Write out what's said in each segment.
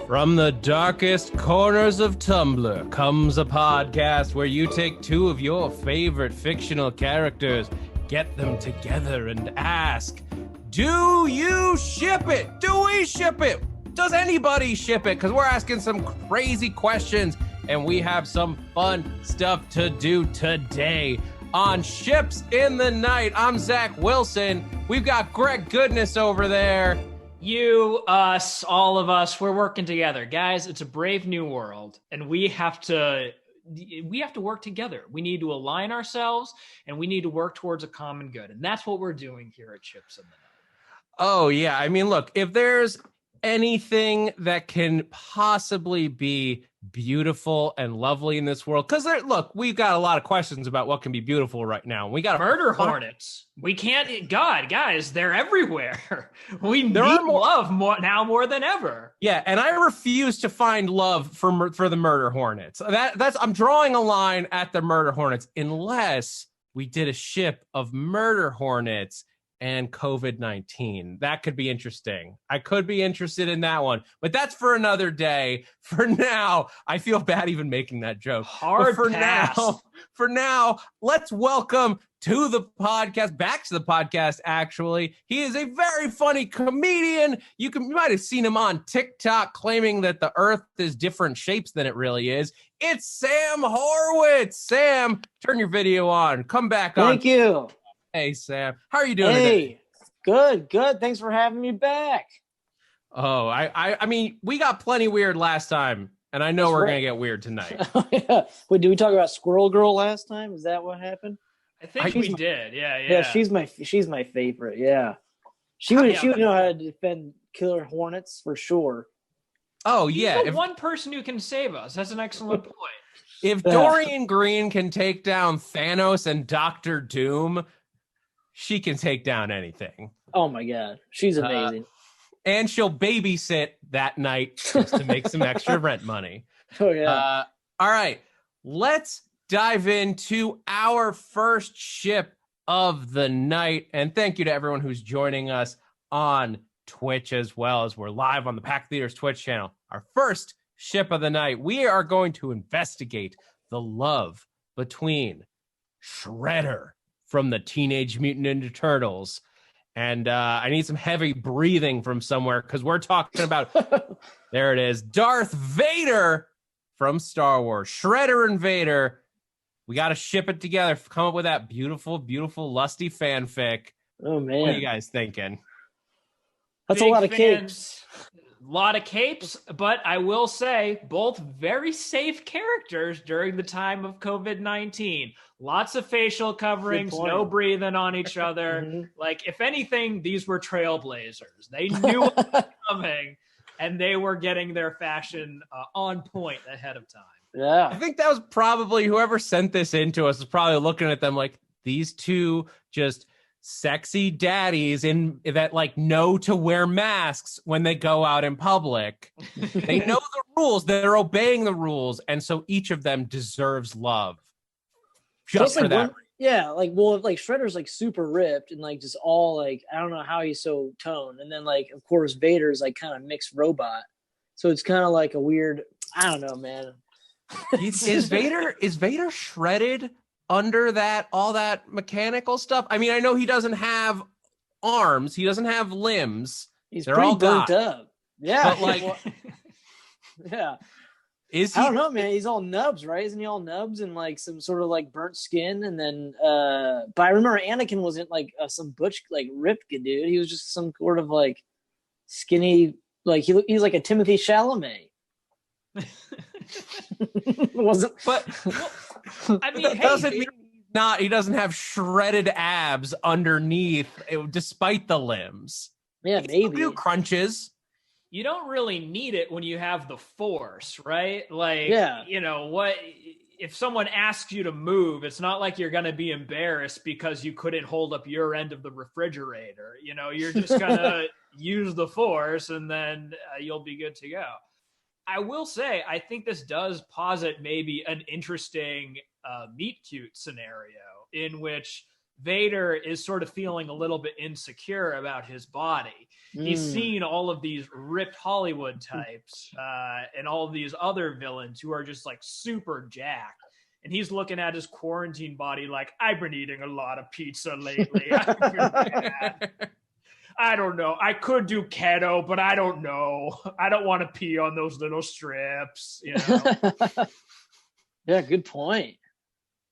From the darkest corners of Tumblr comes a podcast where you take two of your favorite fictional characters, get them together, and ask, do you ship it? Do we ship it? Does anybody ship it? Because we're asking some crazy questions, and we have some fun stuff to do today on Ships in the Night. I'm Zach Wilson. We've got Greg Goodness over there. You, us, all of us, we're working together. Guys, it's a brave new world, and we have to work together. We need to align ourselves, and we need to work towards a common good. And that's what we're doing here at Ships in the Night. Oh, yeah. I mean, look, if there's anything that can possibly be beautiful and lovely in this world, because look, we've got a lot of questions about what can be beautiful right now. We got murder hornets. We can't. God, guys, they're everywhere. We need love more than ever. Yeah, and I refuse to find love for the murder hornets. I'm drawing a line at the murder hornets unless we did a ship of murder hornets and COVID-19. That could be interesting. I could be interested in that one, but that's for another day. For now, I feel bad even making that joke. Hard pass. For now, let's welcome to the podcast, back to the podcast, actually. He is a very funny comedian. You might have seen him on TikTok claiming that the earth is different shapes than it really is. It's Sam Horwitz. Sam, turn your video on. Come back on. Thank you. Hey, Sam. How are you doing today? Good. Thanks for having me back. Oh, I mean, we got plenty weird last time, and I know we're going to get weird tonight. Yeah. Wait, did we talk about Squirrel Girl last time? Is that what happened? I think we did. Yeah. Yeah, she's my favorite. Yeah. She would know how to defend killer hornets for sure. Oh, yeah. One person who can save us. That's an excellent point. If Dorian Green can take down Thanos and Doctor Doom, she can take down anything. Oh my God. She's amazing. And she'll babysit that night just to make some extra rent money. Oh yeah. All right. Let's dive into our first ship of the night. And thank you to everyone who's joining us on Twitch as well, as we're live on the Pack Theaters Twitch channel. Our first ship of the night. We are going to investigate the love between Shredder from the Teenage Mutant Ninja Turtles. And I need some heavy breathing from somewhere because we're talking about, there it is, Darth Vader from Star Wars. Shredder and Vader. We got to ship it together, come up with that beautiful, beautiful, lusty fanfic. Oh, man. What are you guys thinking? That's a lot of capes. A lot of capes, but I will say both very safe characters during the time of COVID-19. Lots of facial coverings, no breathing on each other. Mm-hmm. Like, if anything, these were trailblazers. They knew what was coming, and they were getting their fashion on point ahead of time. Yeah. I think that was probably whoever sent this into us was probably looking at them like, these two just sexy daddies that like know to wear masks when they go out in public. They know the rules, they're obeying the rules, and so each of them deserves love just for that. Like Shredder's like super ripped and like just all like, I don't know how he's so toned, and then like of course Vader's like kind of mixed robot, so it's kind of like a weird, I don't know, man. Is Vader shredded under that all that mechanical stuff? I mean, I know he doesn't have arms, he doesn't have limbs. They're pretty all burnt up. Yeah, but like, yeah. Is he? I don't know, man. He's all nubs, right? Isn't he all nubs and like some sort of like burnt skin? And then, but I remember Anakin wasn't like some butch like ripped dude. He was just some sort of like skinny, like he's like a Timothy Chalamet. Wasn't, but. I mean, that doesn't mean he doesn't have shredded abs underneath, despite the limbs. Yeah, maybe. A few crunches. You don't really need it when you have the Force, right? Like, you know, what if someone asks you to move, it's not like you're going to be embarrassed because you couldn't hold up your end of the refrigerator. You know, you're just going to use the Force and then you'll be good to go. I will say, I think this does posit maybe an interesting meet cute scenario in which Vader is sort of feeling a little bit insecure about his body. He's seen all of these ripped Hollywood types and all of these other villains who are just like super jacked. And he's looking at his quarantine body like, I've been eating a lot of pizza lately. I've been bad. I don't know. I could do keto, but I don't know. I don't want to pee on those little strips, you know? Yeah, good point.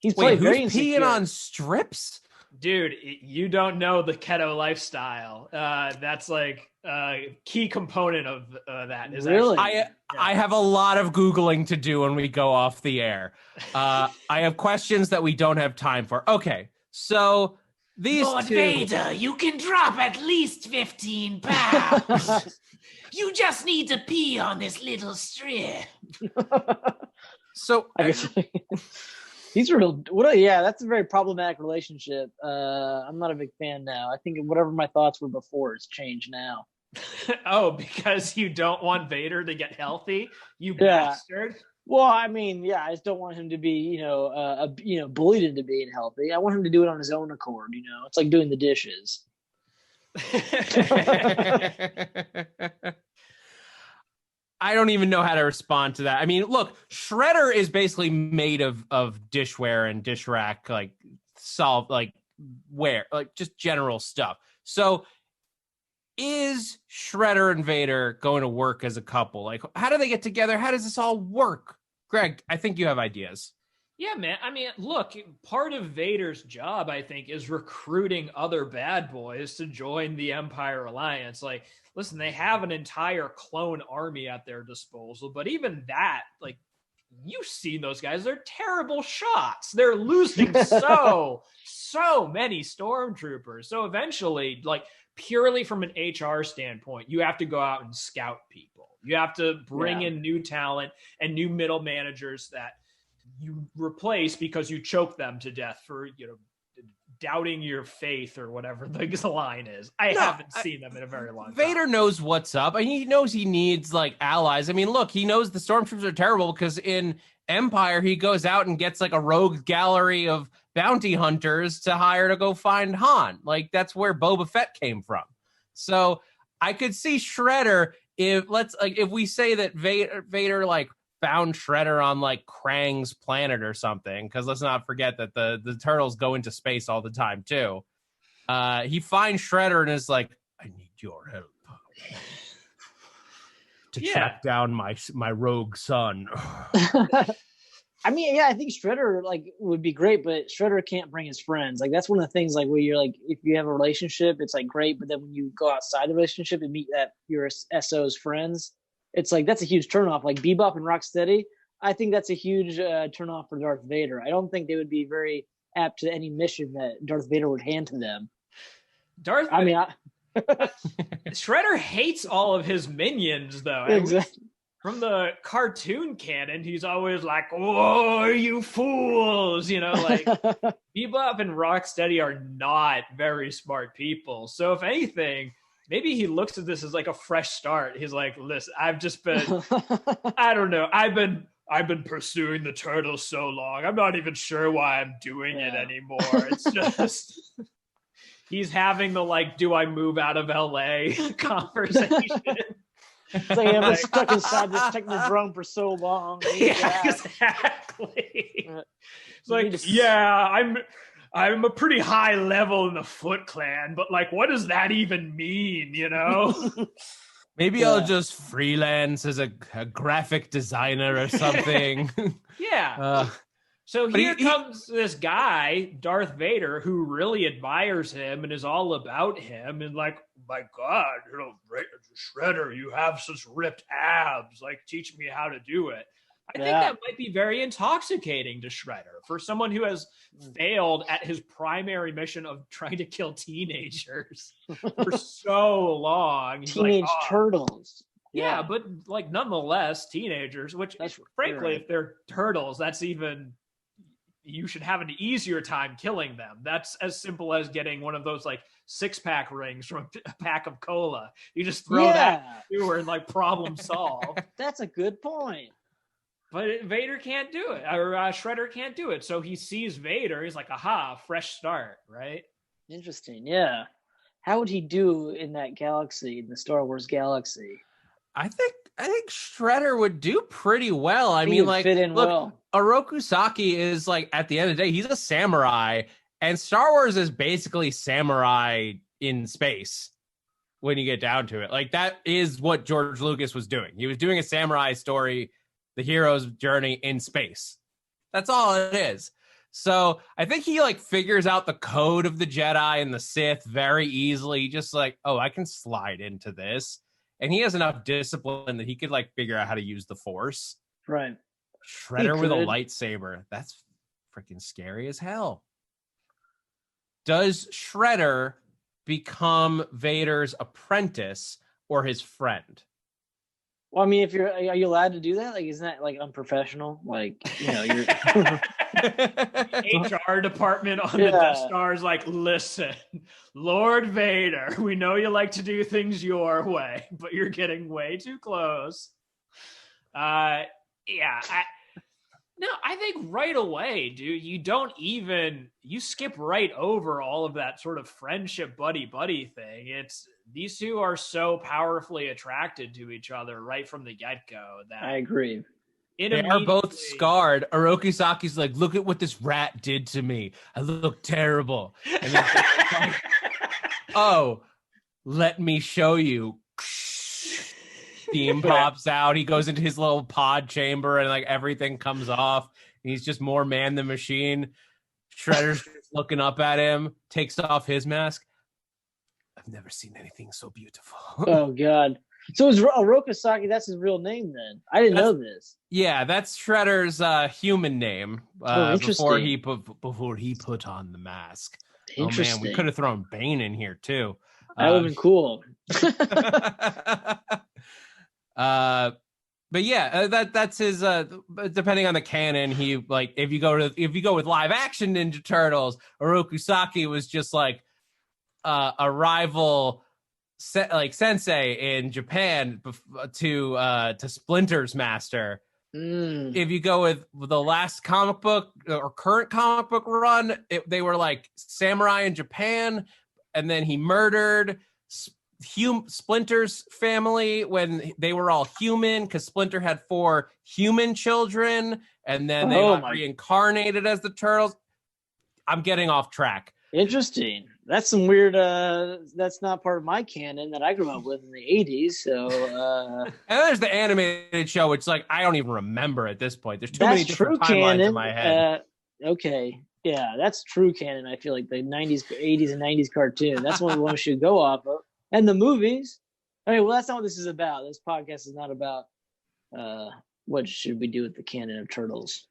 Who's peeing on strips? Dude, you don't know the keto lifestyle. That's like a key component of that. Is really? I have a lot of Googling to do when we go off the air. I have questions that we don't have time for. Okay, so these Lord two... Vader, you can drop at least 15 pounds. You just need to pee on this little strip. So I guess these are that's a very problematic relationship. I'm not a big fan now. I think whatever my thoughts were before has changed now. Oh, because you don't want Vader to get healthy, you bastard. Well, I mean, I just don't want him to be, bullied into being healthy. I want him to do it on his own accord. It's like doing the dishes. I don't even know how to respond to that. I mean, look, Shredder is basically made of dishware and dish rack, like just general stuff. So is Shredder and Vader going to work as a couple? Like, how do they get together? How does this all work? Greg, I think you have ideas. Yeah, man. I mean, look, part of Vader's job, I think, is recruiting other bad boys to join the Empire Alliance. Like, listen, they have an entire clone army at their disposal, but even that, like, you've seen those guys. They're terrible shots. They're losing so many stormtroopers. So eventually, like, purely from an HR standpoint, you have to go out and scout people. You have to bring in new talent and new middle managers that you replace because you choke them to death for, doubting your faith or whatever the line is. I haven't seen them in a very long time. Vader knows what's up. I mean, he knows he needs like allies. I mean, look, he knows the stormtroopers are terrible because in Empire, he goes out and gets like a rogue gallery of bounty hunters to hire to go find Han. Like, that's where Boba Fett came from. So I could see Shredder if we say that Vader like found Shredder on like Krang's planet or something, because let's not forget that the turtles go into space all the time too. He finds Shredder and is like, I need your help to track down my rogue son. I mean, I think Shredder like would be great, but Shredder can't bring his friends. Like, that's one of the things, like, where you're like, if you have a relationship, it's like great, but then when you go outside the relationship and meet your SO's friends, it's like, that's a huge turnoff. Like Bebop and Rocksteady, I think that's a huge turnoff for Darth Vader. I don't think they would be very apt to any mission that Darth Vader would hand to them. Shredder hates all of his minions, though. Exactly. From the cartoon canon, he's always like, "Oh, you fools!" Like Bebop and Rocksteady are not very smart people. So if anything, maybe he looks at this as like a fresh start. He's like, listen, I've just been, I don't know. I've been pursuing the turtles so long. I'm not even sure why I'm doing it anymore. It's just, he's having the like, do I move out of LA conversation. It's like, I've been stuck inside this technodrome for so long. Yeah, exactly. It's like, I'm a pretty high level in the Foot Clan, but like, what does that even mean, Maybe I'll just freelance as a graphic designer or something. Yeah. So here comes this guy, Darth Vader, who really admires him and is all about him. And like, my God, Shredder, you have such ripped abs. Like, teach me how to do it. I think that might be very intoxicating to Shredder for someone who has failed at his primary mission of trying to kill teenagers for so long. He's Teenage turtles. Yeah, but like nonetheless, teenagers, which frankly, if they're turtles, that's even, you should have an easier time killing them. That's as simple as getting one of those like 6-pack rings from a pack of cola. You just throw that through and like problem solved. That's a good point. But Vader can't do it, or Shredder can't do it. So he sees Vader. He's like, aha, fresh start, right? Interesting. Yeah. How would he do in that galaxy, in the Star Wars galaxy? I think Shredder would do pretty well. I mean, like, fit in look, well. Oroku Saki is like, at the end of the day, he's a samurai, and Star Wars is basically samurai in space when you get down to it. Like, that is what George Lucas was doing. He was doing a samurai story, the hero's journey in space. That's all it is. So I think he like figures out the code of the Jedi and the Sith very easily. Just like, oh, I can slide into this. And he has enough discipline that he could like figure out how to use the Force. Right. Shredder with a lightsaber. That's freaking scary as hell. Does Shredder become Vader's apprentice or his friend? Well, I mean, are you allowed to do that? Like, isn't that like unprofessional? Like, you're HR department on the Death Star is like, listen, Lord Vader, we know you like to do things your way, but you're getting way too close. I think right away, dude, you skip right over all of that sort of friendship buddy thing. These two are so powerfully attracted to each other right from the get-go that I agree. They are both scarred. Oroku Saki's like, look at what this rat did to me. I look terrible. And then like, oh, let me show you. Steam pops out. He goes into his little pod chamber and like everything comes off. He's just more man than machine. Shredder's just looking up at him, takes off his mask. I've never seen anything so beautiful. Oh, God. So is Oroku Saki, that's his real name then? I didn't know this. Yeah, that's Shredder's human name before he put on the mask. Interesting. Oh, man, we could have thrown Bane in here, too. That would have been cool. But yeah, that's his. Depending on the canon, he like if you go with live action Ninja Turtles, Oroku Saki was just like a rival, sensei in Japan to Splinter's master. If you go with the last comic book or current comic book run, they were like samurai in Japan, and then he murdered Splinter's family when they were all human, because Splinter had 4 human children, and then they got reincarnated as the Turtles. I'm getting off track. Interesting. That's some weird. That's not part of my canon that I grew up with in the 80s. So, and there's the animated show, which like I don't even remember at this point. There's too many different timelines in my head. Okay, yeah, that's true canon. I feel like the 80s and 90s cartoon. That's one we should go off of. And the movies. I mean, well, that's not what this is about. This podcast is not about what should we do with the canon of Turtles.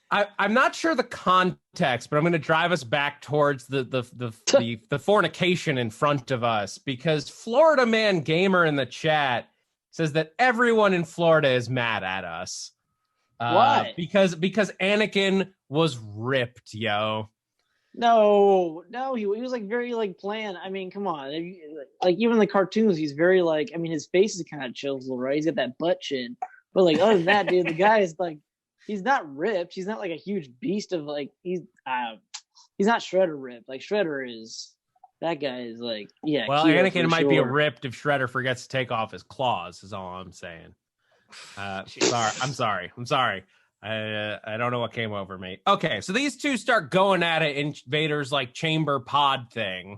I'm not sure the context, but I'm going to drive us back towards the fornication in front of us, because Florida Man Gamer in the chat says that everyone in Florida is mad at us. Why? Because Anakin was ripped, yo. No, he was like very like bland. I mean, come on, like even the cartoons, he's very like. I mean, his face is kind of chiseled, right? He's got that butt chin, but like other than that, dude, the guy is like, he's not ripped. He's not like a huge beast of like he's not Shredder ripped. Like Shredder is. That guy is like, yeah. Well, Anakin might be ripped if Shredder forgets to take off his claws. Is all I'm saying. I'm sorry. I don't know what came over me. Okay, so these two start going at it in Vader's like chamber pod thing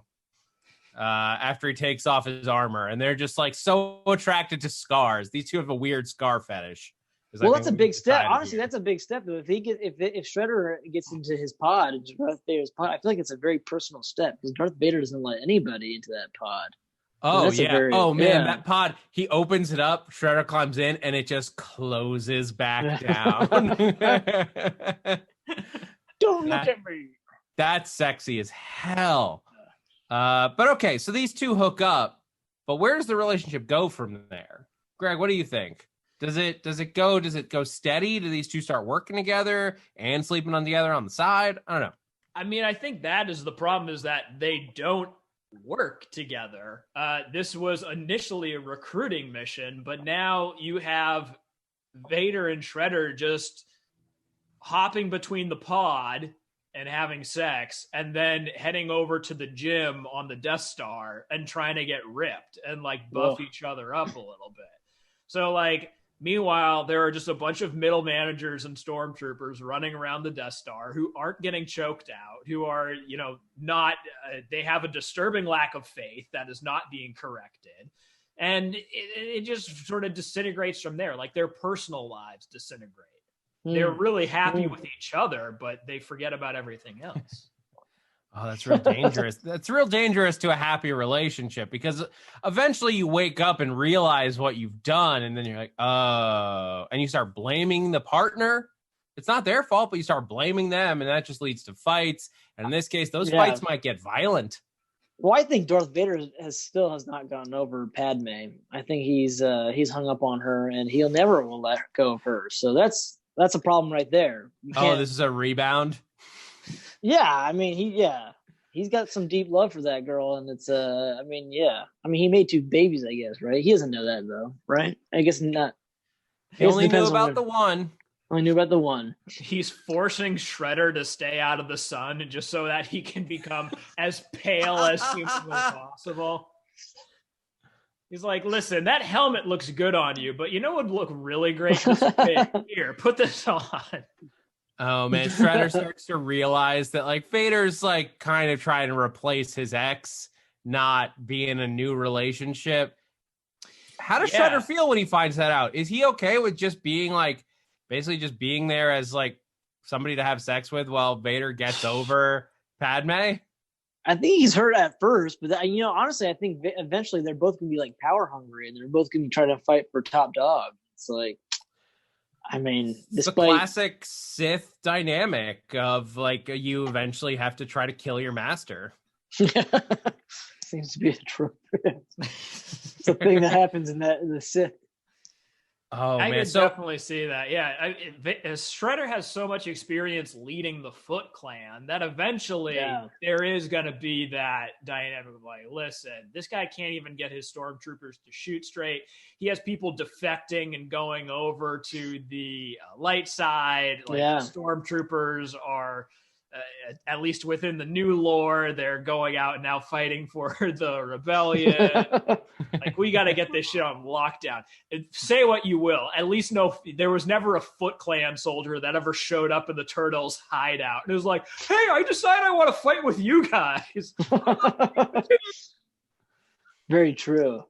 after he takes off his armor, and they're just like so attracted to scars. These two have a weird scar fetish. Well, that's a big step. Honestly, that's a big step. If Shredder gets into his pod, into Darth Vader's pod, I feel like it's a very personal step, because Darth Vader doesn't let anybody into that pod. Oh, yeah. That pod, he opens it up, Shredder climbs in, and it just closes back down. Don't look at me. That's sexy as hell. But okay, so these two hook up, but where does the relationship go from there? Greg, what do you think? Does it go steady? Do these two start working together and sleeping together on the side? I don't know. I mean, I think that is the problem, is that they don't work together. This was initially a recruiting mission, but now you have Vader and Shredder just hopping between the pod and having sex, and then heading over to the gym on the Death Star and trying to get ripped and like buff each other up a little bit. So like, meanwhile, there are just a bunch of middle managers and stormtroopers running around the Death Star who aren't getting choked out, who are, you know, not, they have a disturbing lack of faith that is not being corrected. And it just sort of disintegrates from there. Like their personal lives disintegrate. They're really happy with each other, but they forget about everything else. Oh, that's real dangerous. That's real dangerous to a happy relationship, because eventually you wake up and realize what you've done, and then you're like, oh, and you start blaming the partner. It's not their fault, but you start blaming them, and that just leads to fights. And in this case, those fights might get violent. Well, I think Darth Vader has not gotten over Padme. I think he's hung up on her, and he'll never will let go of her. So that's a problem right there. Oh, this is a rebound. Yeah, I mean, he's got some deep love for that girl, and it's I mean, he made 2 babies, I guess, right? He doesn't know that though, right? I guess not. He only knew about the one. Only knew about the one. He's forcing Shredder to stay out of the sun just so that he can become as pale as humanly possible. He's like, listen, that helmet looks good on you, but you know what would look really great? Here, put this on. Oh man, Shredder starts to realize that like Vader's like kind of trying to replace his ex, not be in a new relationship. How does Shredder feel when he finds that out? Is he okay with just being like, basically just being there as like somebody to have sex with while Vader gets over Padme? I think he's hurt at first, but you know, honestly, I think eventually they're both gonna be like power hungry, and they're both gonna be trying to fight for top dog. It's like, I mean, it's a classic Sith dynamic of like you eventually have to try to kill your master. Seems to be a trope. It's a thing that happens in the Sith. Oh I man, can definitely see that. Yeah, Shredder has so much experience leading the Foot Clan that eventually there is going to be that dynamic of like, listen, this guy can't even get his stormtroopers to shoot straight. He has people defecting and going over to the light side. Like the stormtroopers are, at least within the new lore, they're going out and now fighting for the rebellion. Like, we got to get this shit on lockdown. Say what you will, at least there was never a Foot Clan soldier that ever showed up in the Turtles' hideout and it was like, hey, I decided I want to fight with you guys. Very true.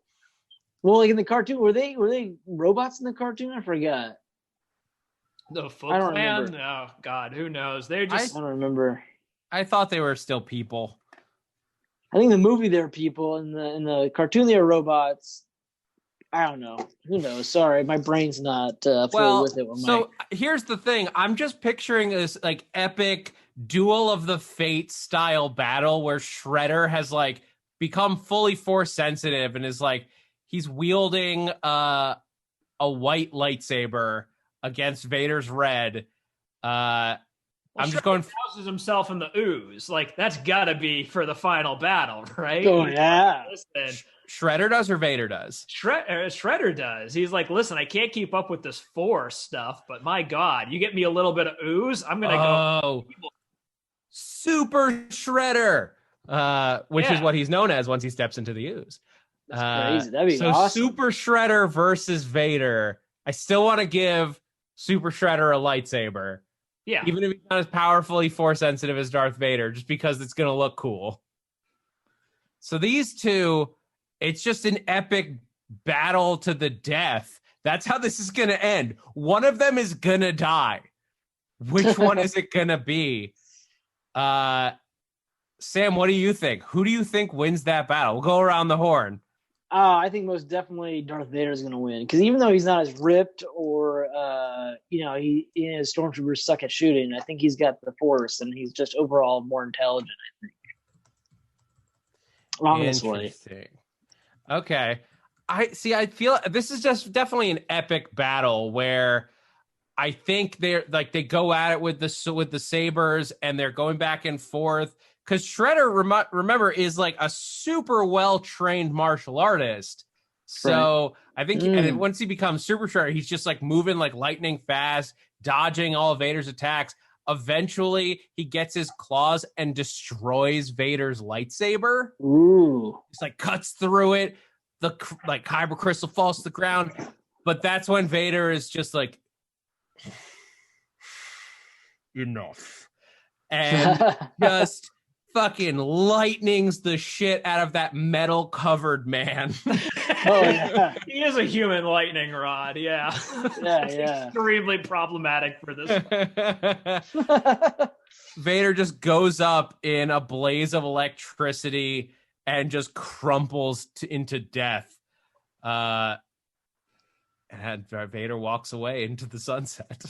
Well, like in the cartoon, were they robots in the cartoon? I forgot. The Foot Clan? Oh God, who knows? They're just I don't remember. I thought they were still people. I think in the movie they're people. In the cartoon they're robots. I don't know. Who knows? Sorry, my brain's not fully with it. Here's the thing. I'm just picturing this like epic Duel of the Fates style battle where Shredder has like become fully force sensitive and is like he's wielding a white lightsaber against Vader's red. I'm just going. Houses himself in the ooze. Like that's gotta be for the final battle, right? Oh yeah. Listen, Shredder does or Vader does? Shredder does. He's like, listen, I can't keep up with this force stuff, but my God, you get me a little bit of ooze, I'm gonna go. Super Shredder, which is what he's known as once he steps into the ooze. That's crazy. That'd be awesome. Super Shredder versus Vader. I still want to give Super Shredder a lightsaber. Yeah. Even if he's not as powerfully force sensitive as Darth Vader, just because it's going to look cool. So these two, it's just an epic battle to the death. That's how this is going to end. One of them is going to die. Which one is it going to be? Sam, what do you think? Who do you think wins that battle? We'll go around the horn. I think most definitely Darth Vader is going to win, because even though he's not as ripped or his stormtroopers suck at shooting, I think he's got the force and he's just overall more intelligent, I think. Honestly. Interesting. Okay. I feel this is just definitely an epic battle where I think they're like they go at it with the sabers and they're going back and forth. Because Shredder, remember, is like a super well-trained martial artist. So I think and then once he becomes Super Shredder, he's just like moving like lightning fast, dodging all of Vader's attacks. Eventually, he gets his claws and destroys Vader's lightsaber. Ooh. It's like cuts through it. The like kyber crystal falls to the ground. But that's when Vader is just like, enough. And just fucking lightnings the shit out of that metal covered man. Oh yeah, he is a human lightning rod. Yeah, yeah. Extremely problematic for this. Vader just goes up in a blaze of electricity and just crumples into death. And Vader walks away into the sunset.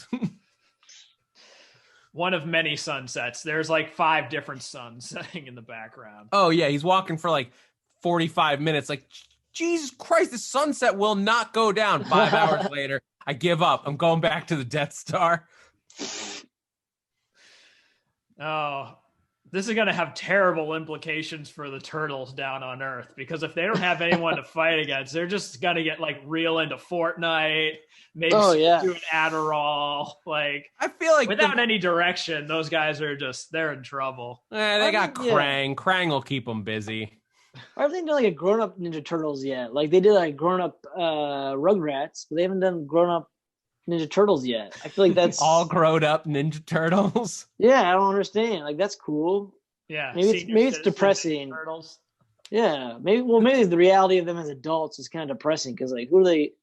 One of many sunsets. There's like 5 different suns setting in the background. Oh yeah, he's walking for like 45 minutes. Like, Jesus Christ, the sunset will not go down. 5 hours later, I give up. I'm going back to the Death Star. Oh, this is going to have terrible implications for the turtles down on Earth, because if they don't have anyone to fight against, they're just going to get like real into Fortnite, maybe do an Adderall. Like, I feel like without any direction, those guys are they're in trouble. They got Krang. Krang will keep them busy. I haven't done like a grown-up Ninja Turtles yet. Like they did like grown-up Rugrats, but they haven't done grown-up Ninja Turtles yet. I feel like that's all grown up Ninja Turtles. Yeah, I don't understand. Like that's cool. Yeah, maybe it's depressing. Turtles. Yeah, maybe the reality of them as adults is kind of depressing because like who are they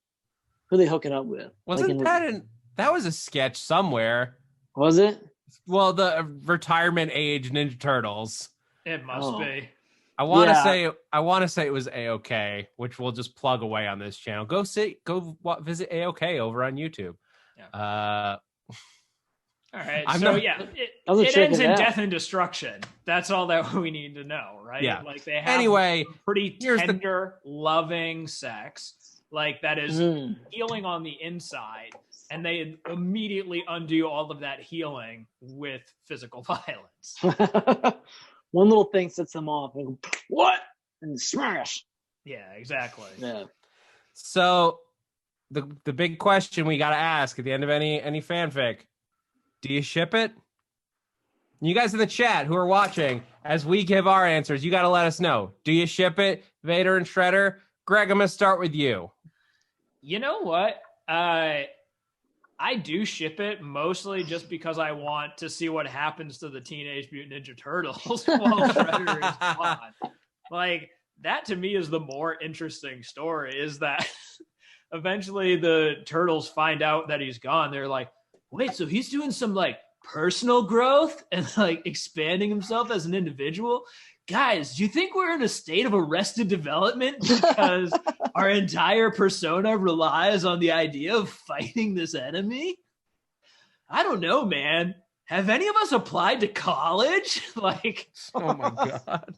hooking up with? Wasn't like that was a sketch somewhere? Was it? Well, the retirement age Ninja Turtles. It must be. I want to say it was A-OK, which we'll just plug away on this channel. Go visit A-OK over on YouTube. Yeah. All right. It ends in death and destruction. That's all that we need to know, right? Yeah. Like they have pretty tender, loving sex, like that is healing on the inside, and they immediately undo all of that healing with physical violence. One little thing sets them off. And what? And smash. Yeah, exactly. Yeah. So the big question we got to ask at the end of any fanfic: do you ship it? You guys in the chat who are watching, as we give our answers, you got to let us know. Do you ship it, Vader and Shredder? Greg, I'm going to start with you. You know what? I do ship it mostly just because I want to see what happens to the Teenage Mutant Ninja Turtles while Shredder is gone. Like, that to me is the more interesting story, is that eventually the Turtles find out that he's gone. They're like, wait, so he's doing some like personal growth and like expanding himself as an individual? Guys, do you think we're in a state of arrested development because our entire persona relies on the idea of fighting this enemy? I don't know, man. Have any of us applied to college? Like, oh my God.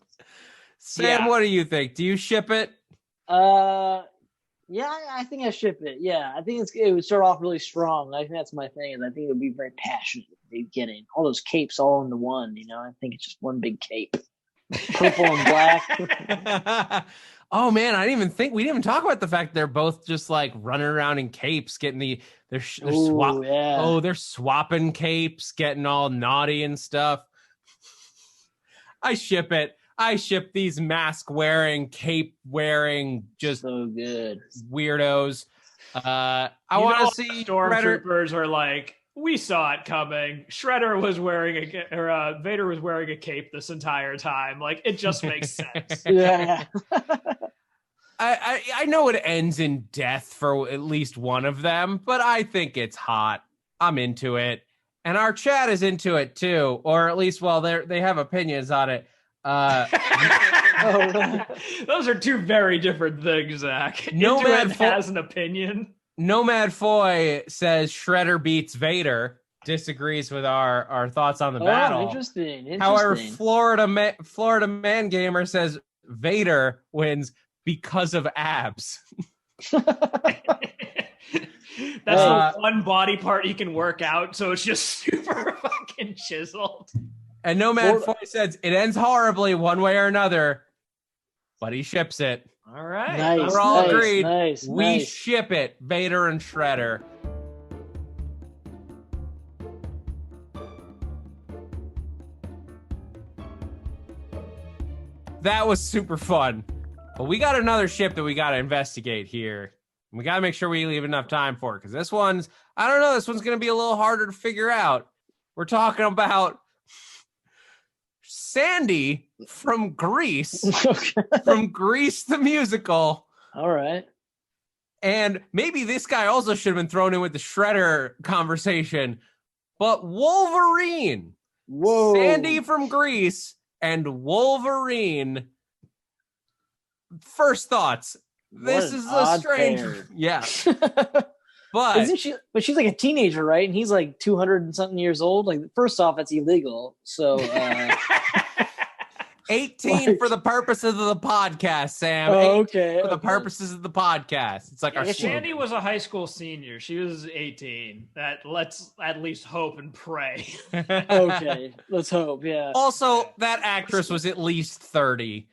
Sam, what do you think? Do you ship it? Yeah, I think I ship it. Yeah, I think it would start off really strong. I think that's my thing, and I think it would be very passionate at the beginning. All those capes all into one, you know? I think it's just one big cape. Purple and black. Oh man, we didn't even talk about the fact they're both just like running around in capes, getting they're swapping capes, getting all naughty and stuff. I ship it. I ship these mask wearing, cape wearing, just so good weirdos. I want to see stormtroopers are like, we saw it coming. Shredder was wearing Vader was wearing a cape this entire time. Like, it just makes sense. Yeah. I know it ends in death for at least one of them, but I think it's hot. I'm into it. And our chat is into it too, or at least, well, they have opinions on it. Those are two very different things, Zach. Nomad has an opinion. Nomad Foy says Shredder beats Vader. Disagrees with our thoughts on the battle. Interesting. However, Florida Man Gamer says Vader wins because of abs. That's the one body part he can work out, so it's just super fucking chiseled. And Nomad Foy says it ends horribly one way or another, but he ships it. All right. Nice, We're all nice, agreed. nice, We nice. ship it, Vader and Shredder. That was super fun. But we got another ship that we got to investigate here. We got to make sure we leave enough time for it, because this one's, I don't know, this one's going to be a little harder to figure out. We're talking about Sandy from Grease, from Grease the musical. All right. And maybe this guy also should have been thrown in with the Shredder conversation. But Wolverine, Whoa. Sandy from Grease, and Wolverine. First thoughts. This is a strange. Yeah. But isn't she? But she's like a teenager, right? And he's like 200 and something years old. Like, first off, that's illegal. So 18 for the purposes of the podcast, Sam. Okay. For the purposes of the podcast. It's like our Sandy was a high school senior. She was 18. That let's at least hope and pray. Okay. Let's hope. Yeah. Also, that actress was at least 30.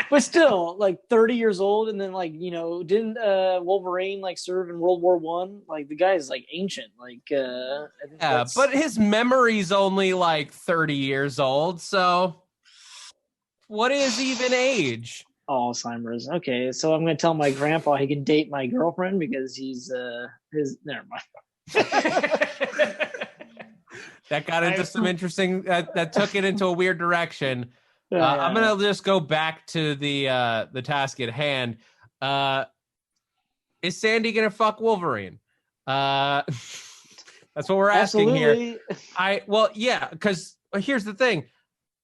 But still, like 30 years old, and then like, you know, didn't Wolverine like serve in World War One? Like, the guy is like ancient. Like, I think Yeah, but his memory's only like 30 years old. So, what is even age? Alzheimer's. Okay, so I'm gonna tell my grandpa he can date my girlfriend because he's his. Never mind. That got into some interesting. That took it into a weird direction. I'm gonna just go back to the task at hand. Is Sandy gonna fuck Wolverine? That's what we're asking here. Yeah, because here's the thing: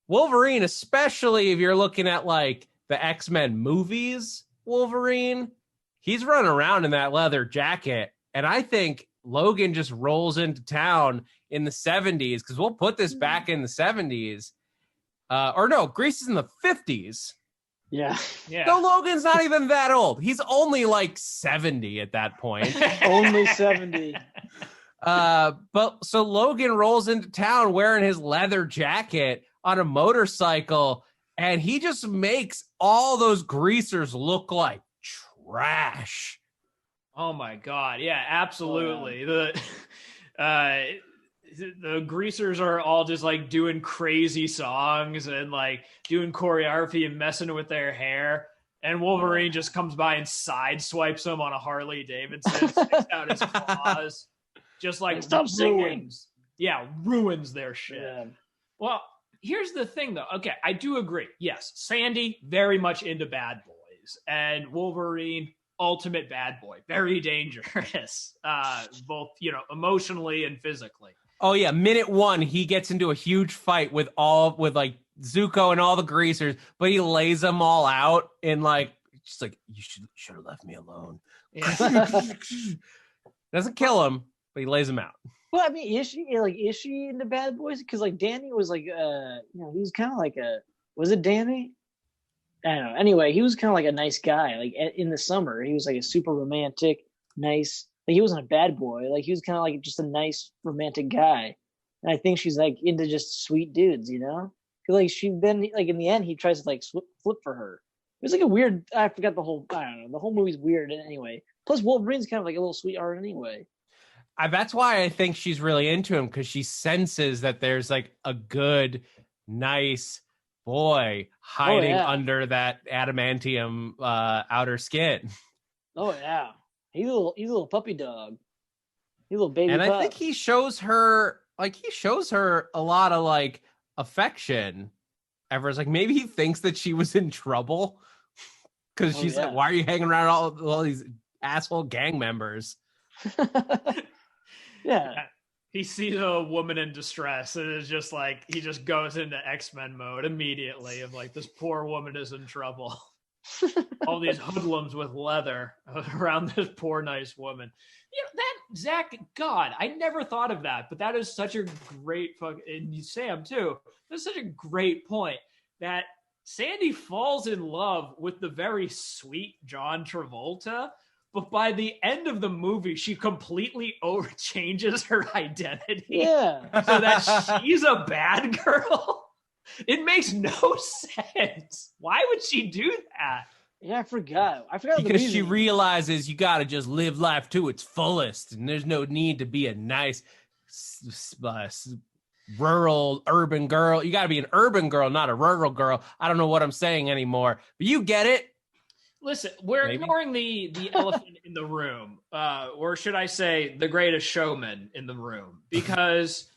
Wolverine, especially if you're looking at like the X-Men movies, Wolverine, he's running around in that leather jacket, and I think Logan just rolls into town in the 70s, because we'll put this back in the 70s. Or no, Grease is in the 50s. Yeah. So Logan's not even that old. He's only like 70 at that point. Only 70. But so Logan rolls into town wearing his leather jacket on a motorcycle, and he just makes all those greasers look like trash. Oh my God. Yeah, absolutely. The greasers are all just like doing crazy songs and like doing choreography and messing with their hair. And Wolverine just comes by and sideswipes them on a Harley Davidson, sticks out his claws, just like stop singing. Ruins their shit. Yeah. Well, here's the thing though. Okay, I do agree. Yes, Sandy, very much into bad boys, and Wolverine, ultimate bad boy, very dangerous, both, you know, emotionally and physically. Oh yeah, minute one, he gets into a huge fight with like Zuko and all the greasers, but he lays them all out in like, just like, you should have left me alone. Yeah. Doesn't kill him, but he lays them out. Well, I mean, is she into bad boys? Because like Danny was like, you know, he was kind of like was it Danny? I don't know. Anyway, he was kind of like a nice guy. Like in the summer, he was like a super romantic, nice. Like, he wasn't a bad boy. Like, he was kind of like just a nice romantic guy. And I think she's like into just sweet dudes, you know? Because like then like in the end he tries to like flip for her. It was like a weird. I forgot the whole. I don't know. The whole movie's weird anyway. Plus Wolverine's kind of like a little sweetheart anyway. That's why I think she's really into him, because she senses that there's like a good, nice boy hiding under that adamantium outer skin. Oh yeah. He's a little puppy dog. He's a little baby. And pup. I think he shows her a lot of like affection. Everyone's like, maybe he thinks that she was in trouble because she's like, why are you hanging around all these asshole gang members? Yeah. He sees a woman in distress and is just like, he just goes into X-Men mode immediately of like, this poor woman is in trouble. All these hoodlums with leather around this poor nice woman. You know, that Zach, God, I never thought of that, but that is such a great and Sam too. That's such a great point that Sandy falls in love with the very sweet John Travolta, but by the end of the movie, she completely changes her identity. Yeah. So that she's a bad girl. It makes no sense. Why would she do that? Yeah, I forgot. Because she realizes you got to just live life to its fullest, and there's no need to be a nice rural urban girl. You got to be an urban girl, not a rural girl. I don't know what I'm saying anymore, but you get it. Listen, we're ignoring the elephant in the room, or should I say the greatest showman in the room, because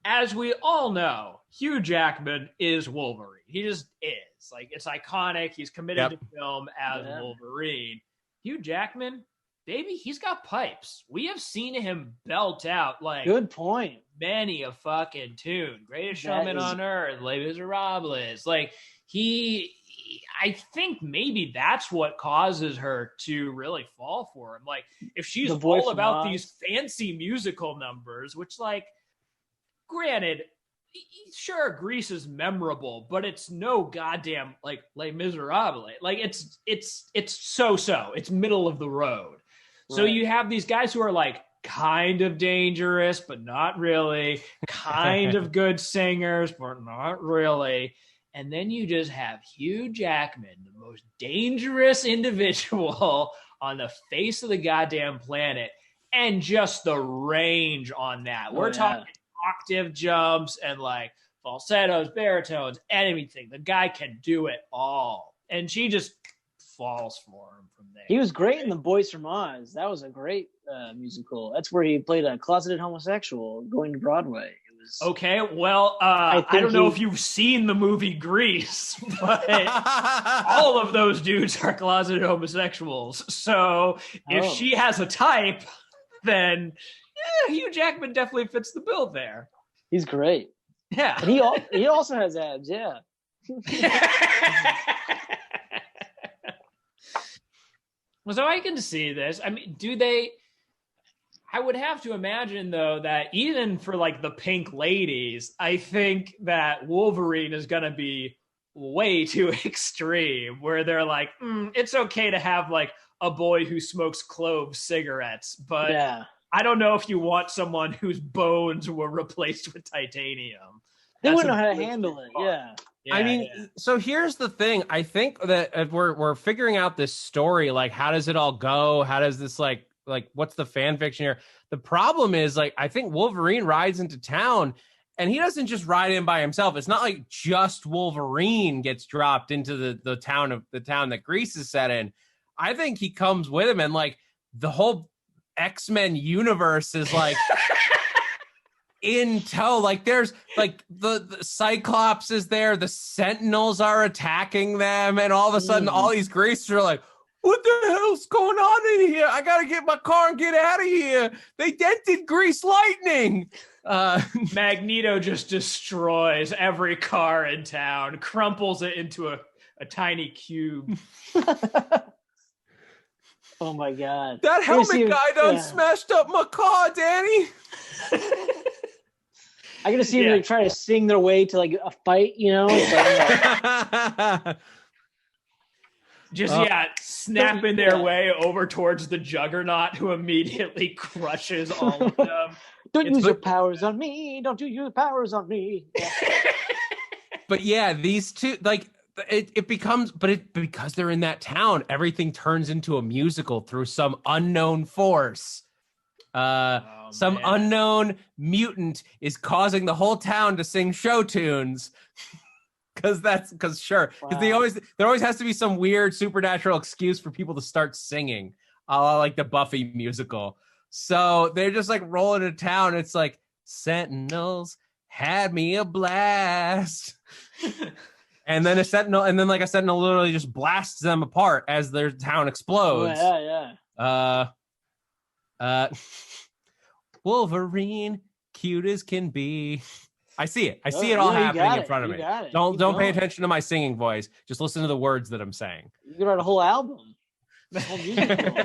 as we all know, Hugh Jackman is Wolverine. He just is. Like, it's iconic. He's committed to film as Wolverine. Hugh Jackman, baby, he's got pipes. We have seen him belt out, like, good point, many a fucking tune. Greatest Showman on Earth, Les Miserables. Like, I think maybe that's what causes her to really fall for him. Like, if she's all about these fancy musical numbers, which, like, granted, sure, Grease is memorable, but it's no goddamn like Les Miserables. Like, it's so. It's middle of the road. Right. So you have these guys who are like kind of dangerous, but not really, kind of good singers, but not really. And then you just have Hugh Jackman, the most dangerous individual on the face of the goddamn planet, and just the range on that. We're talking octave jumps and like falsettos, baritones, anything. The guy can do it all. And she just falls for him from there. He was great in The Boys from Oz. That was a great musical. That's where he played a closeted homosexual going to Broadway. Okay, well, I don't know if you've seen the movie Grease, but all of those dudes are closeted homosexuals. So if she has a type, then Hugh Jackman definitely fits the bill there. He's great. Yeah. And he also has abs, yeah. Well, so I can see this. I mean, I would have to imagine, though, that even for, like, the pink ladies, I think that Wolverine is going to be way too extreme, where they're like, it's okay to have, like, a boy who smokes clove cigarettes, but I don't know if you want someone whose bones were replaced with titanium. They wouldn't know how to handle it, yeah. I mean, so here's the thing. I think that we're figuring out this story, like, how does it all go? How does this, like, what's the fan fiction here? The problem is, like, I think Wolverine rides into town and he doesn't just ride in by himself. It's not like just Wolverine gets dropped into the town that Grease is set in. I think he comes with him, and like the whole X-Men universe is like in tow. Like, there's like the Cyclops is there, the Sentinels are attacking them, and all of a sudden all these Greasers are like, what the hell's going on in here? I gotta get my car and get out of here. They dented Grease Lightning. Magneto just destroys every car in town, crumples it into a tiny cube. Oh my God. That helmet guy done smashed up my car, Danny. I gotta see them try to sing their way to like a fight, you know? Just snapping their way over towards the Juggernaut, who immediately crushes all of them. Don't use your powers on me. Don't you use powers on me. Yeah. But yeah, these two, like, because they're in that town, everything turns into a musical through some unknown force. Some unknown mutant is causing the whole town to sing show tunes. Because there always has to be some weird supernatural excuse for people to start singing, like the Buffy musical. So they're just like rolling to town. It's like, Sentinels had me a blast. And then a Sentinel literally just blasts them apart as their town explodes. Wolverine, cute as can be. I see it. I see it all happening in front of me. Don't pay attention to my singing voice. Just listen to the words that I'm saying. You could write a whole album. A whole musical.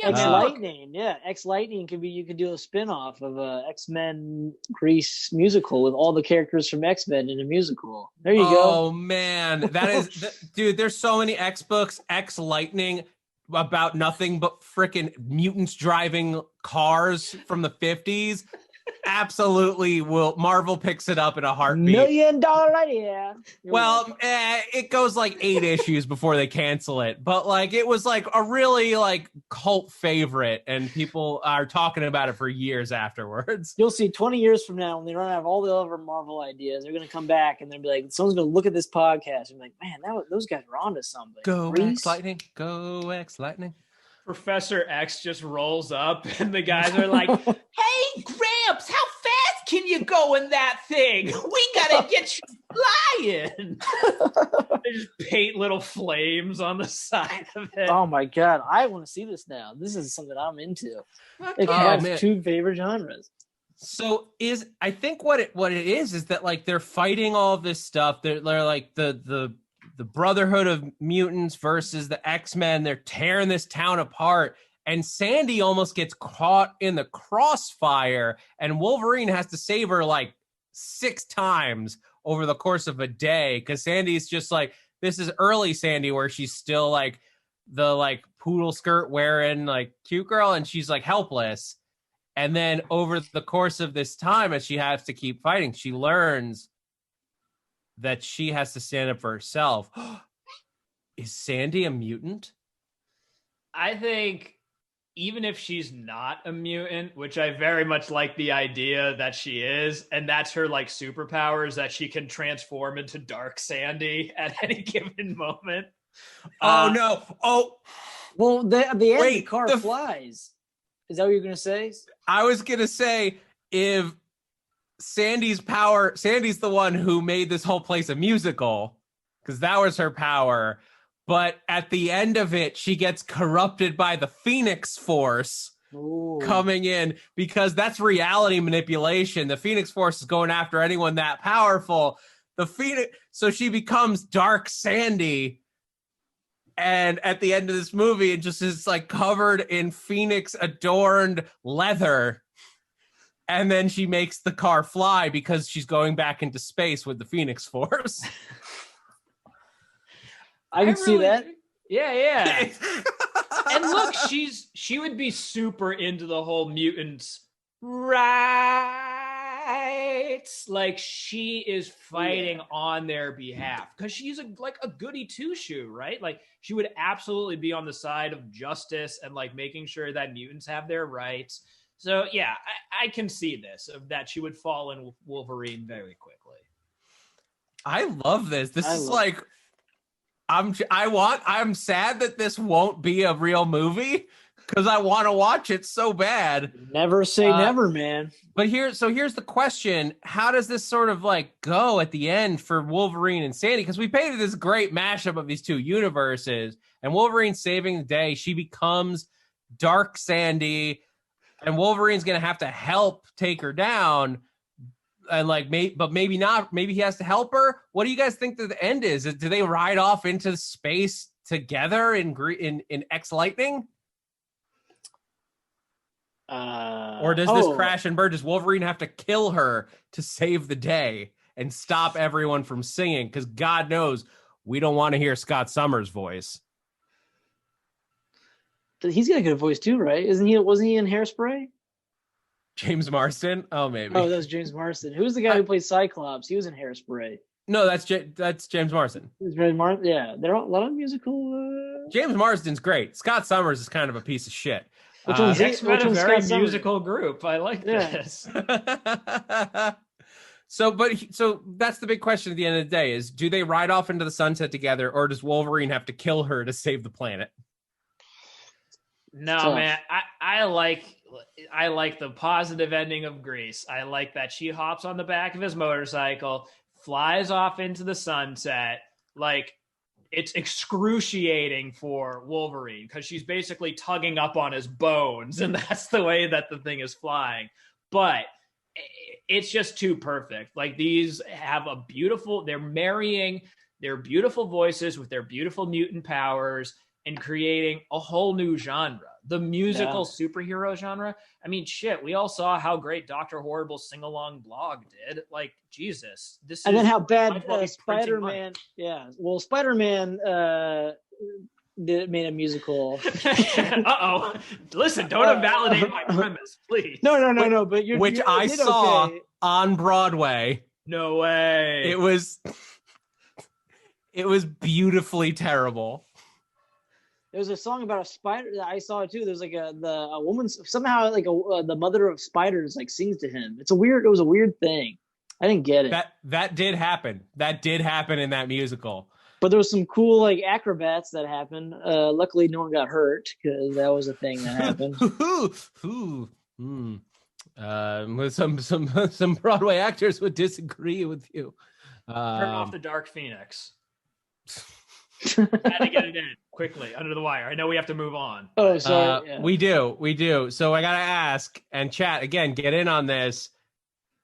X-Lightning. Yeah, X-Lightning could be, you could do a spin-off of a X-Men Grease musical with all the characters from X-Men in a musical. There you go. Oh man, that is dude, there's so many X books, X-Lightning, about nothing but freaking mutants driving cars from the 50s. absolutely will. Marvel picks it up in a heartbeat. $1 million idea. Well, it goes like 8 issues before they cancel it, but like it was like a really like cult favorite, and people are talking about it for years afterwards. You'll see 20 years from now when they run out of all the other Marvel ideas, they're gonna come back and they'll be like, someone's gonna look at this podcast and be like, man, those guys were onto something. Go X Lightning, go X Lightning. Professor X just rolls up and the guys are like, Hey, Gramps, how fast can you go in that thing? We gotta get you flying. they just paint little flames on the side of it. Oh my god, I want to see this now. This is something I'm into. It has 2 favorite genres. So I think what it is that like they're fighting all this stuff. They're like the Brotherhood of Mutants versus the X-Men. They're tearing this town apart, and Sandy almost gets caught in the crossfire, and Wolverine has to save her like 6 times over the course of a day, because Sandy's just like, this is early Sandy where she's still like the like poodle skirt wearing like cute girl, and she's like helpless. And then over the course of this time, as she has to keep fighting, she learns that she has to stand up for herself. Is Sandy a mutant? I think even if she's not a mutant, which I very much like the idea that she is, and that's her like superpowers, that she can transform into Dark Sandy at any given moment. Oh no! Oh, well, the end the car flies. Is that what you're gonna say? I was gonna say, if Sandy's the one who made this whole place a musical, because that was her power. But at the end of it, she gets corrupted by the Phoenix Force. Ooh. Coming in, because that's reality manipulation. The Phoenix Force is going after anyone that powerful. So she becomes Dark Sandy. And at the end of this movie, it just is like covered in Phoenix adorned leather. And then she makes the car fly because she's going back into space with the Phoenix Force. I can see that. Yeah. And look, she would be super into the whole mutants, right? Like she is fighting on their behalf because she's like a goody two shoe, right? Like she would absolutely be on the side of justice and like making sure that mutants have their rights. So yeah, I can see this, of that she would fall in with Wolverine very quickly. I love this. This is like, I'm sad that this won't be a real movie because I want to watch it so bad. Never say never, man. But here's the question: how does this sort of like go at the end for Wolverine and Sandy? Because we painted this great mashup of these two universes, and Wolverine saving the day. She becomes Dark Sandy, and Wolverine's gonna have to help take her down. And like, maybe not. Maybe he has to help her. What do you guys think that the end is? Do they ride off into space together in X Lightning? Or does this crash and burn? Does Wolverine have to kill her to save the day and stop everyone from singing? Because God knows we don't want to hear Scott Summers' voice. He's got a good voice too, right? Wasn't he in Hairspray? James Marsden? Oh, maybe. Oh, that was James Marsden. Who's the guy who played Cyclops? He was in Hairspray. No, that's James Marsden. Yeah, there are a lot of musical. James Marsden's great. Scott Summers is kind of a piece of shit. Which one's a very musical group. I like this. So that's the big question at the end of the day: is do they ride off into the sunset together, or does Wolverine have to kill her to save the planet? No, man, I like the positive ending of Grease. I like that she hops on the back of his motorcycle, flies off into the sunset. Like, it's excruciating for Wolverine because she's basically tugging up on his bones, and that's the way that the thing is flying. But it's just too perfect. Like, these have they're marrying their beautiful voices with their beautiful mutant powers and creating a whole new genre, the musical superhero genre. I mean, shit, we all saw how great Dr. Horrible's sing-along blog did. Like, Jesus. And then how bad Spider-Man... Yeah, well, Spider-Man made a musical. Uh-oh. Listen, don't invalidate my premise, please. No. But which I saw on Broadway. No way. It was beautifully terrible. There was a song about a spider that I saw too. There's like a woman somehow like the mother of spiders like sings to him. It was a weird thing. I didn't get it. That did happen. That did happen in that musical. But there was some cool like acrobats that happened. Luckily, no one got hurt because that was a thing that happened. Some Broadway actors would disagree with you. Turn off the Dark Phoenix. Had to get it in quickly under the wire. I know we have to move on. Oh, sorry. Yeah. We do. So I gotta ask, and chat again, get in on this.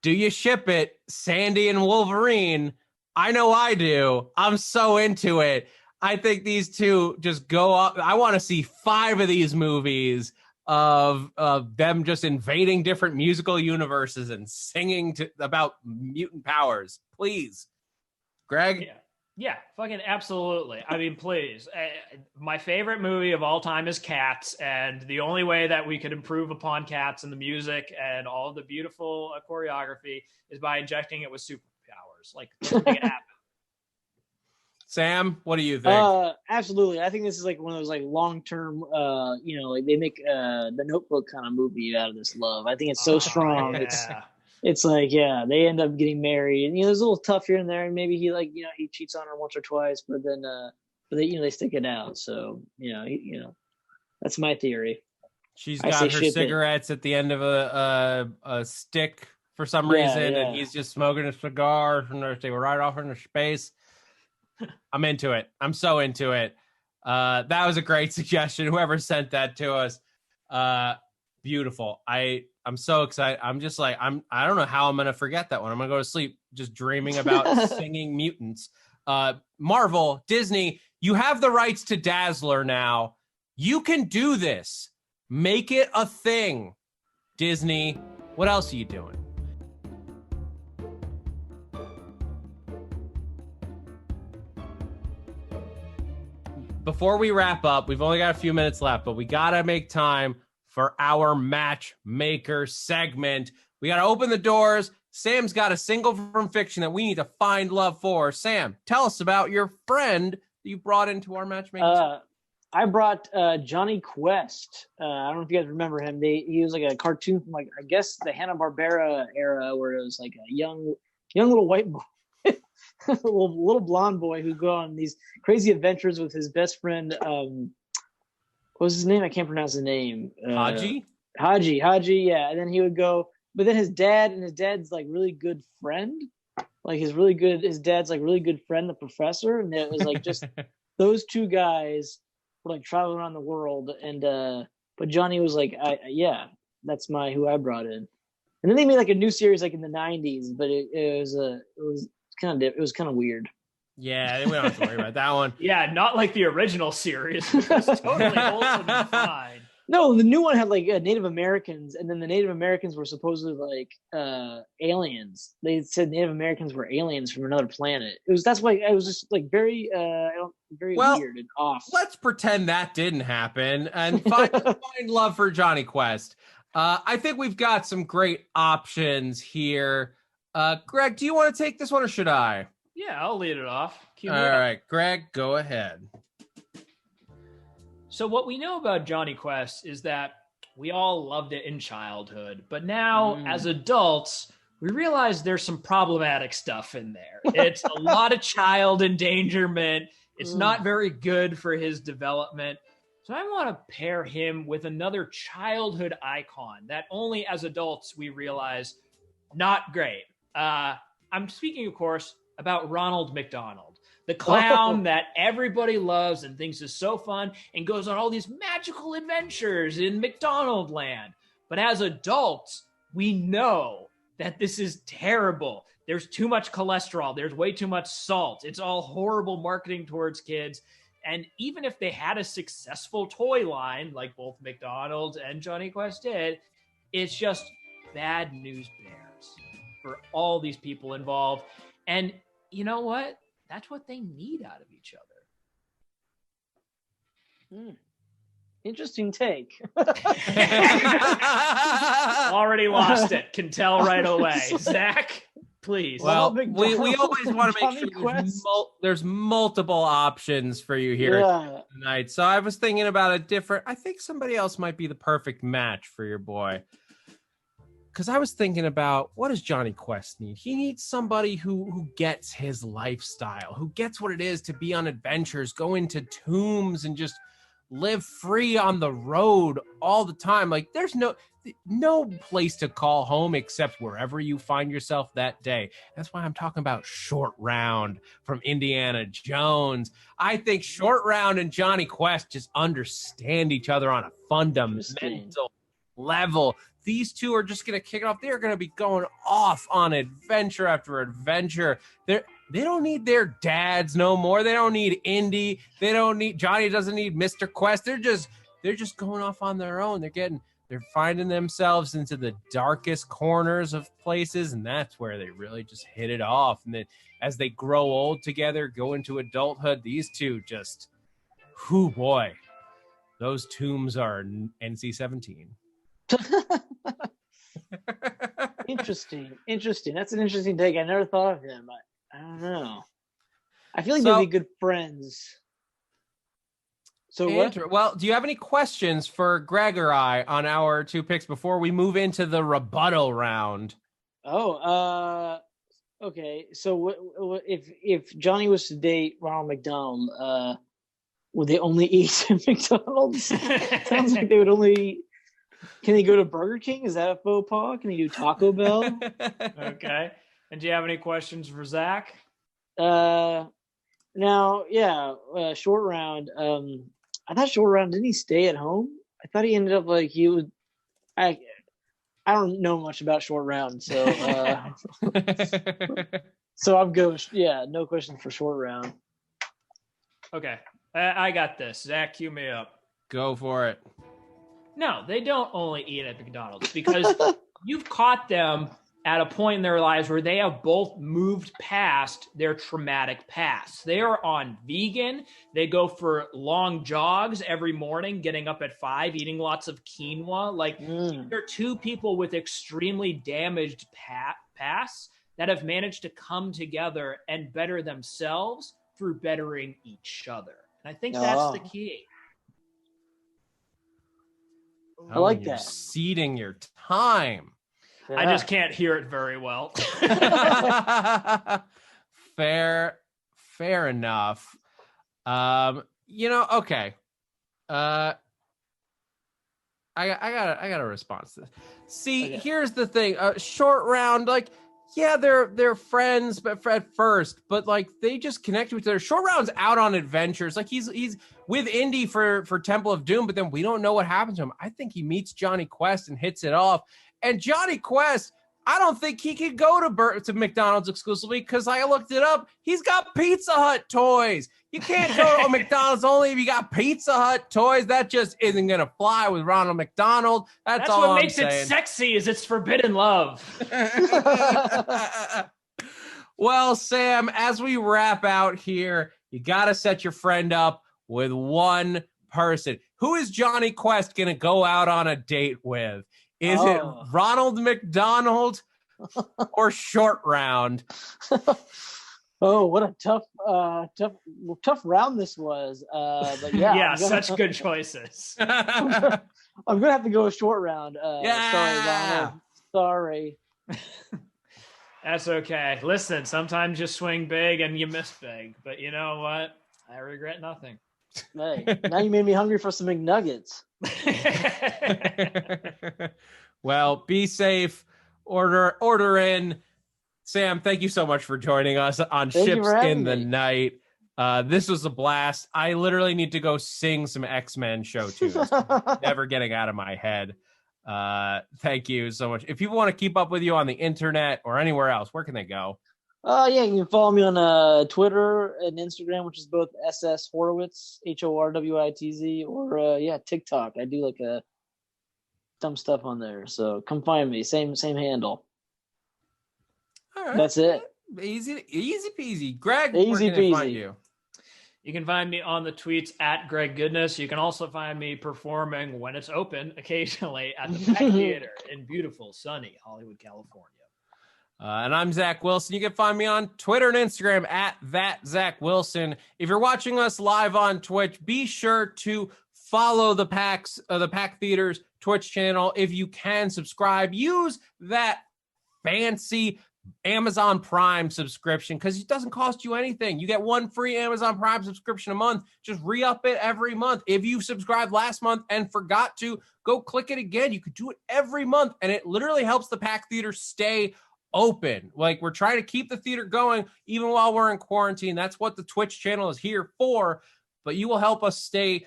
Do you ship it, Sandy and Wolverine? I know I do. I'm so into it. I think these two just go up. I want to see 5 of these movies of them just invading different musical universes and singing about mutant powers. Please. Greg? Yeah, fucking absolutely. I mean, please. My favorite movie of all time is Cats, and the only way that we could improve upon Cats and the music and all the beautiful choreography is by injecting it with superpowers. Like, let's make it happen. Sam, what do you think? Absolutely. I think this is like one of those like long-term, like they make the Notebook kind of movie out of this love. I think it's so strong. Yeah. It's like, yeah, they end up getting married, and there's a little tough here and there, and maybe he he cheats on her once or twice, but then they stick it out. So that's my theory. She's got her cigarettes at the end of a stick for some reason, and he's just smoking a cigar, and they were right off into space. I'm into it. I'm so into it. That was a great suggestion. Whoever sent that to us, beautiful. I'm so excited. I'm just like, I don't know how I'm going to forget that one. I'm going to go to sleep just dreaming about singing mutants. Marvel, Disney, you have the rights to Dazzler now. You can do this. Make it a thing. Disney, what else are you doing? Before we wrap up, we've only got a few minutes left, but we got to make time for our matchmaker segment. We got to open the doors. Sam's got a single from fiction that we need to find love for. Sam, tell us about your friend that you brought into our matchmaking. I brought Johnny Quest. I don't know if you guys remember him. He was like a cartoon from I guess the Hanna-Barbera era, where it was like a young little white boy, little blonde boy who'd go on these crazy adventures with his best friend. What was his name? I can't pronounce his name. Haji, yeah. And then he would go, but then his dad's like really good friend, like his dad's like really good friend, the professor, and it was like just those two guys were like traveling around the world, and but Johnny was like, that's who I brought in. And then they made like a new series like in the 90s, but it was kind of weird. Yeah, we don't have to worry about that one. Yeah, not like the original series. It was totally wholesome and fine. No, the new one had like Native Americans, and then the Native Americans were supposedly like aliens. They said Native Americans were aliens from another planet. That's why it was just like very weird and off. Let's pretend that didn't happen and find love for Johnny Quest. I think we've got some great options here. Greg, do you want to take this one or should I? Yeah, I'll lead it off. All right, Greg, go ahead. So what we know about Johnny Quest is that we all loved it in childhood, but now as adults, we realize there's some problematic stuff in there. It's a lot of child endangerment. It's not very good for his development. So I want to pair him with another childhood icon that only as adults we realize not great. I'm speaking, of course, about Ronald Mcdonald, the clown that everybody loves and thinks is so fun and goes on all these magical adventures in McDonald land. But as adults, we know that this is terrible. There's too much cholesterol. There's way too much salt. It's all horrible marketing towards kids. And even if they had a successful toy line, like both McDonald's and Johnny Quest did, it's just bad news bears for all these people involved. And you know what? That's what they need out of each other. Interesting take. Already lost it. Can tell right away. Zach, please. Well, we always want to make sure there's multiple options for you here tonight. So I was thinking about I think somebody else might be the perfect match for your boy. Because I was thinking about, what does Johnny Quest need? He needs somebody who gets his lifestyle, who gets what it is to be on adventures, go into tombs, and just live free on the road all the time. Like, there's no place to call home except wherever you find yourself that day. That's why I'm talking about Short Round from Indiana Jones. I think Short Round and Johnny Quest just understand each other on a fundamental level. These two are just going to kick it off. They're going to be going off on adventure after adventure. They don't need their dads no more. They don't need Indy. Johnny doesn't need Mr. Quest. They're just going off on their own. They're finding themselves into the darkest corners of places, and that's where they really just hit it off. And then as they grow old together, go into adulthood, these two just, whoo boy, those tombs are NC-17. Interesting. That's an interesting take. I never thought of him. I don't know. I feel like they'd be good friends. So what? Well, do you have any questions for Greg or I on our two picks before we move into the rebuttal round? Okay. So if Johnny was to date Ronald McDonald, would they only eat at McDonald's? Sounds like they would only. Can he go to Burger King? Is that a faux pas? Can he do Taco Bell? Okay. And do you have any questions for Zach? Short Round. I thought Short Round, didn't he stay at home? I thought he ended up like he would. I don't know much about Short Round, so so I'm good. Yeah, no questions for Short Round. Okay, I got this. Zach, cue me up. Go for it. No, they don't only eat at McDonald's because you've caught them at a point in their lives where they have both moved past their traumatic past. They are on vegan. They go for long jogs every morning, getting up at 5, eating lots of quinoa. Like, they're two people with extremely damaged pasts that have managed to come together and better themselves through bettering each other. And I think that's the key. I like you're that. Seeding your time. Yeah. I just can't hear it very well. Fair enough. Okay. I got a response to this. See, Here's the thing. Short Round, like, yeah, they're friends, but at first, but like they just connect with their Short Round's out on adventures. Like he's with Indy for Temple of Doom, but then we don't know what happens to him. I think he meets Johnny Quest and hits it off. And Johnny Quest, I don't think he could go to McDonald's exclusively because I looked it up. He's got Pizza Hut toys. You can't go to McDonald's only if you got Pizza Hut toys. That just isn't going to fly with Ronald McDonald. That's all what I'm makes saying. it sexy is it's forbidden love. Well, Sam, as we wrap out here, you got to set your friend up with one person. Who is Johnny Quest going to go out on a date with? Is it Ronald McDonald or Short Round? Oh, what a tough round this was. But yeah, such good choices. I'm gonna have to go with Short Round. Sorry, Ronald. Sorry. That's okay. Listen, sometimes you swing big and you miss big, but you know what? I regret nothing. Hey, now you made me hungry for some McNuggets. Well, be safe. Order in. Sam, thank you so much for joining us on Ships in the Night. This was a blast. I literally need to go sing some X-Men show tunes. Never getting out of my head. Thank you so much. If people want to keep up with you on the internet or anywhere else, where can they go? Yeah, you can follow me on Twitter and Instagram, which is both SS Horwitz, HORWITZ, or TikTok. I do like dumb stuff on there, so come find me. Same handle. All right. That's it. Easy peasy. Greg, easy where can peasy. I find you? You can find me on the tweets at Greg Goodness. You can also find me performing when it's open occasionally at the Pack Theater in beautiful, sunny Hollywood, California. And I'm Zach Wilson. You can find me on Twitter and Instagram at that Zach Wilson. If you're watching us live on Twitch, be sure to follow the Pack Theater's Twitch channel. If you can, subscribe. Use that fancy Amazon Prime subscription because it doesn't cost you anything. You get one free Amazon Prime subscription a month. Just re-up it every month. If you subscribed last month and forgot to, go click it again. You could do it every month, and it literally helps the Pack Theater stay open. Like, we're trying to keep the theater going even while we're in quarantine. That's what the Twitch channel is here for. But you will help us stay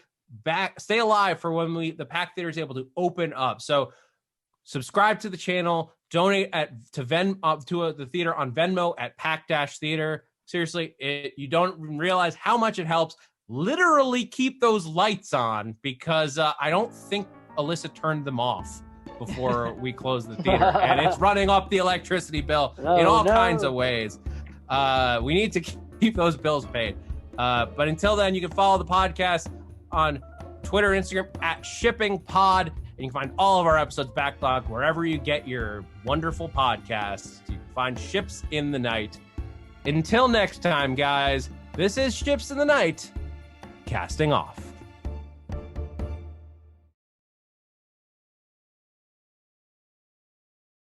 alive for when the Pack Theater is able to open up. So subscribe to the channel. Donate to the theater on Venmo at Pack-Theater. Seriously, you don't realize how much it helps. Literally keep those lights on because I don't think Alyssa turned them off before we close the theater. And it's running up the electricity bill in all kinds of ways. We need to keep those bills paid. But until then, you can follow the podcast on Twitter and Instagram at ShippingPod. And you can find all of our episodes backlogged wherever you get your wonderful podcasts. You can find Ships in the Night. Until next time, guys, this is Ships in the Night, casting off.